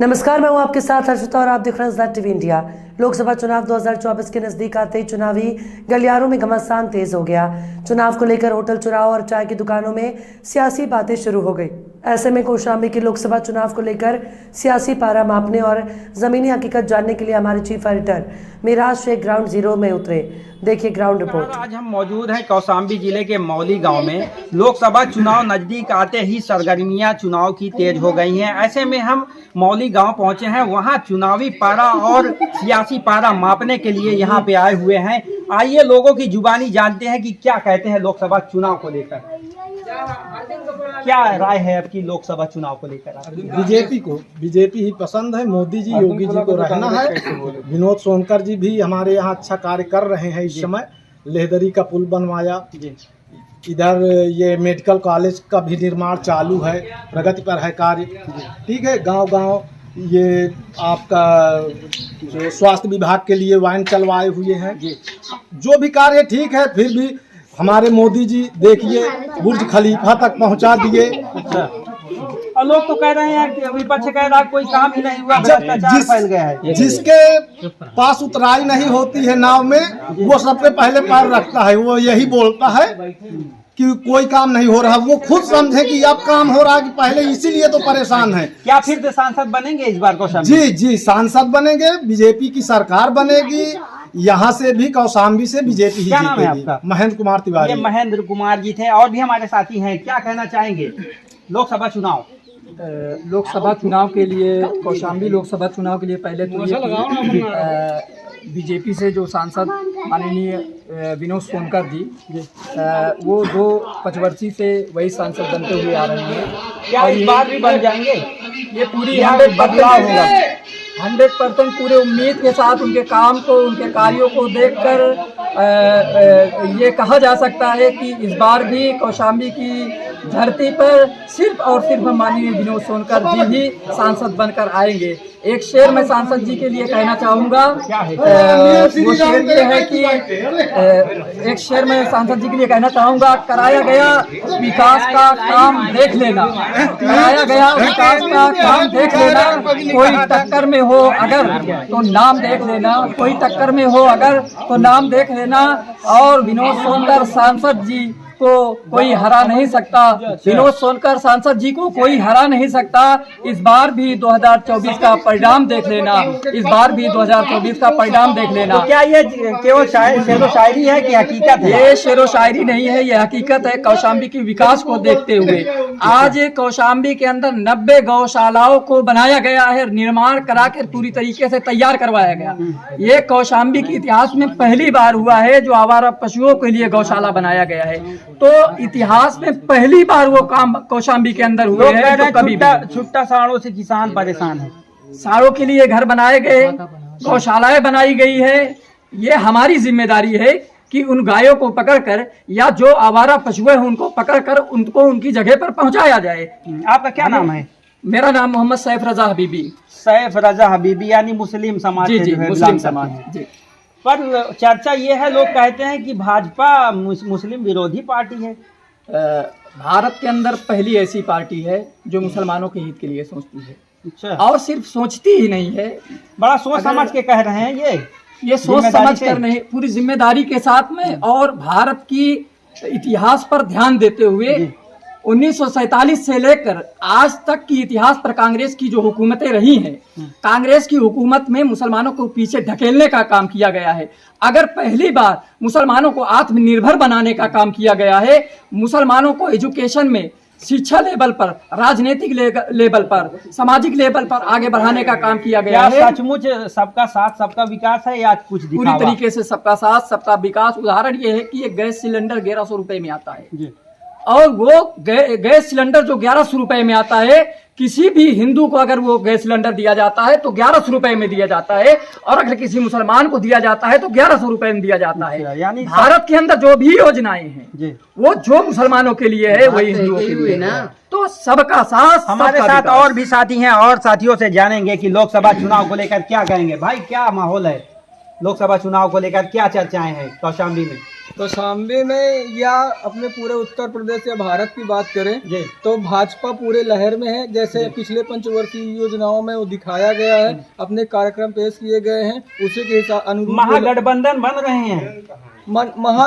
नमस्कार, मैं हूं आपके साथ हर्षिता और आप देख रहे हैं ज़ेड टीवी इंडिया। लोकसभा चुनाव 2024 के नजदीक आते ही चुनावी गलियारों में घमासान तेज हो गया। चुनाव को लेकर होटल चौराहों और चाय की दुकानों में सियासी बातें शुरू हो गई। ऐसे में कौशाम्बी के लोकसभा चुनाव को लेकर सियासी पारा मापने और जमीनी हकीकत जानने के लिए हमारे chief editor Miraj Shaikh ground zero में उतरे। देखिए ग्राउंड रिपोर्ट। आज हम मौजूद हैं कौशाम्बी जिले के मौली गांव में। लोकसभा चुनाव नजदीक आते ही सरगर्मियां चुनाव की तेज हो गई हैं। ऐसे में हम मौली गांव पहुंचे हैं। वहां चुनावी पारा और सियासी पारा मापने के लिए यहां पे आए हुए हैं। आइए लोगों की जुबानी जानते हैं कि क्या कहते हैं लोकसभा चुनाव को लेकर। क्या राय है आपकी लोकसभा चुनाव को लेकर? बीजेपी ही पसंद है। मोदी जी, योगी जी को रहना है। विनोद सोनकर जी भी हमारे यहाँ अच्छा कार्य कर रहे हैं। इस समय लेहदरी का पुल बनवाया, इधर ये मेडिकल कॉलेज का भी निर्माण चालू है, प्रगति पर है कार्य। ठीक है, गांव-गांव ये आपका जो स्वास्थ्य विभाग के लिए वाहन चलवाए हुए हैं। जो भी कार्य ठीक है, फिर भी हमारे मोदी जी देखिए बुर्ज खलीफा तक पहुंचा दिए। और लोग तो कह रहे हैं कि विपक्ष कह रहा है कोई काम ही नहीं हुआ, भ्रष्टाचार फैल गया है। जिसके पास उतराई नहीं होती है नाव में, वो सबसे पहले पैर रखता है। वो यही बोलता है कि कोई काम नहीं हो रहा। वो खुद समझे कि अब काम हो रहा है कि पहले, इसीलिए तो परेशान है। क्या फिर से सांसद बनेंगे इस बार कौशाम्बी? जी, सांसद बनेंगे। बीजेपी की सरकार बनेगी। यहाँ से भी कौशाम्बी से बीजेपी ही क्या नाम है जीतेगी। आपका? महेंद्र कुमार तिवारी। ये महेंद्र कुमार जी थे। और भी हमारे साथी हैं, क्या कहना चाहेंगे लोकसभा चुनाव? लोकसभा चुनाव के लिए, कौशाम्बी लोकसभा चुनाव के लिए पहले तो ये बीजेपी से जो सांसद माननीय विनोद सोनकर जी, वो 2 पंचवर्षीय से वही सांसद बनते हुए आ रहे हैं। क्या इस बार भी बन जाएंगे? ये पूरी 100% पूरे उम्मीद के साथ उनके काम को, उनके कार्यों को देखकर ये कहा जा सकता है कि इस बार भी कौशाम्बी की धरती पर सिर्फ और सिर्फ माननीय विनोद सोनकर जी ही सांसद बनकर आएंगे। एक शेर मैं सांसद जी के लिए कहना चाहूँगा। वो शेर ये है कि एक शेर मैं सांसद जी के लिए कहना चाहूँगा, कराया गया विकास का काम देख लेना, कराया गया विकास का काम देख लेना। कोई टक्कर में हो अगर तो नाम देख लेना, कोई टक्कर में हो अगर तो नाम देख लेना। और विनोद सोनकर सांसद जी को कोई हरा नहीं सकता। विनोद सोनकर सांसद जी को कोई हरा नहीं सकता। इस बार भी 2024 का परिणाम देख लेना। इस बार भी 2024 का परिणाम देख लेना। तो क्या ये केवल शेरो शायरी है कि हकीकत है? ये शेरो शायरी नहीं है, ये हकीकत है। कौशाम्बी के विकास को देखते हुए आज कौशाम्बी के अंदर 90 गौशालाओं को बनाया गया है, निर्माण करा के पूरी तरीके से तैयार करवाया गया। ये कौशाम्बी के इतिहास में पहली बार हुआ है जो आवारा पशुओं के लिए गौशाला बनाया गया है। तो इतिहास में पहली बार वो काम कौशाम्बी के अंदर हुए हैं। तो कभी छुट्टा साड़ों से किसान परेशान है। साड़ों के लिए घर बनाए गए, गौशालाएं बनाई गई है। ये हमारी जिम्मेदारी है कि उन गायों को पकड़कर या जो आवारा पशु हैं उनको पकड़कर उनको उनकी जगह पर पहुंचाया जाए। आपका क्या नाम है? मेरा नाम मोहम्मद सैफ रजा हबीबी। सैफ रजा हबीबी यानी मुस्लिम समाज। जी, मुस्लिम समाज। जी, पर चर्चा ये है, लोग कहते हैं कि भाजपा मुस्लिम विरोधी पार्टी है। भारत के अंदर पहली ऐसी पार्टी है जो मुसलमानों के हित के लिए सोचती है। अच्छा। और सिर्फ सोचती ही नहीं है, बड़ा सोच समझ के कह रहे हैं। ये सोच समझ कर नहीं, पूरी जिम्मेदारी के साथ में और भारत की इतिहास पर ध्यान देते हुए 1947 से लेकर आज तक की इतिहास पर कांग्रेस की जो हुकूमतें रही हैं, कांग्रेस की हुकूमत में मुसलमानों को पीछे ढकेलने का काम किया गया है। अगर पहली बार मुसलमानों को आत्मनिर्भर बनाने का काम किया गया है, मुसलमानों को एजुकेशन में, शिक्षा लेवल पर, राजनीतिक लेवल पर, सामाजिक लेवल पर आगे बढ़ाने का काम किया गया है। सचमुच सबका साथ सबका विकास है या कुछ पूरी तरीके से सबका साथ सबका विकास? उदाहरण ये है कि एक गैस सिलेंडर 1100 रुपए में आता है और वो गैस सिलेंडर जो 1100 रुपए में आता है, किसी भी हिंदू को अगर वो गैस सिलेंडर दिया जाता है तो 1100 रुपए में दिया जाता है, और अगर किसी मुसलमान को दिया जाता है तो 1100 रुपए में दिया जाता है। यानी भारत के अंदर जो भी योजनाएं हैं वो जो मुसलमानों के लिए है वही हिंदुओं के लिए ना। तो सबका साथ। हमारे साथ और भी साथी हैं और साथियों से जानेंगे कि लोकसभा चुनाव को लेकर क्या कहेंगे। भाई क्या माहौल है? लोकसभा चुनाव को लेकर क्या चर्चाएं हैं कौशाम्बी में? तो शामली में या अपने पूरे उत्तर प्रदेश या भारत की बात करें जी। तो भाजपा पूरे लहर में है। जैसे पिछले पंचवर्षीय योजनाओं में वो दिखाया गया है, अपने कार्यक्रम पेश किए गए हैं, उसी के हिसाब अनुरूप महागठबंधन बन रहे हैं,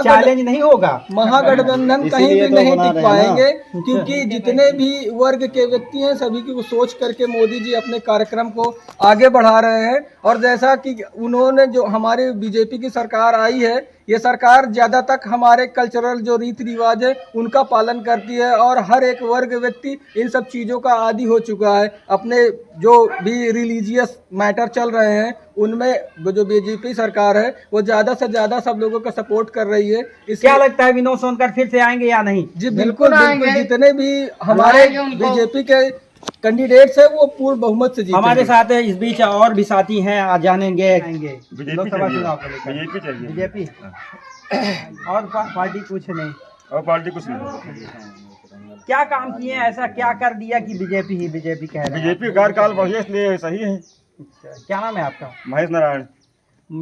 चैलेंज नहीं होगा। महागठबंधन कहीं भी नहीं टिक पाएंगे, क्योंकि जितने भी वर्ग के व्यक्ति हैं सभी की वो सोच करके मोदी जी अपने कार्यक्रम को आगे बढ़ा रहे हैं। और जैसा कि उन्होंने जो हमारी बीजेपी की सरकार आई है, ये सरकार ज़्यादा तक हमारे कल्चरल जो रीति रिवाज है उनका पालन करती है और हर एक वर्ग व्यक्ति इन सब चीज़ों का आदी हो चुका है। अपने जो भी रिलीजियस मैटर चल रहे हैं उनमें जो बीजेपी सरकार है वो ज़्यादा से ज़्यादा सब लोगों का सपोर्ट कर रही है। क्या लगता है विनोद सोनकर फिर से आएंगे या नहीं? जी बिल्कुल, जितने भी हमारे बीजेपी के कैंडिडेट्स है वो पूर्ण बहुमत से जीतेंगे। हमारे साथ इस बीच और भी साथी हैं, आज जानेंगे लोकसभा चुनाव को लेकर। बीजेपी और पार्टी कुछ नहीं, और पार्टी कुछ नहीं। क्या काम किए हैं, ऐसा क्या कर दिया कि बीजेपी कह रहे हैं? बीजेपी कार्यकाल बढ़िया इसलिए सही है। अच्छा, क्या नाम है आपका? महेश नारायण।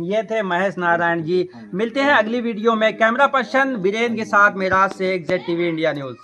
ये थे महेश नारायण जी। मिलते हैं अगली वीडियो में। कैमरा पर्सन वीरेंद्र के साथ Meraj Shaikh, ZTV India news.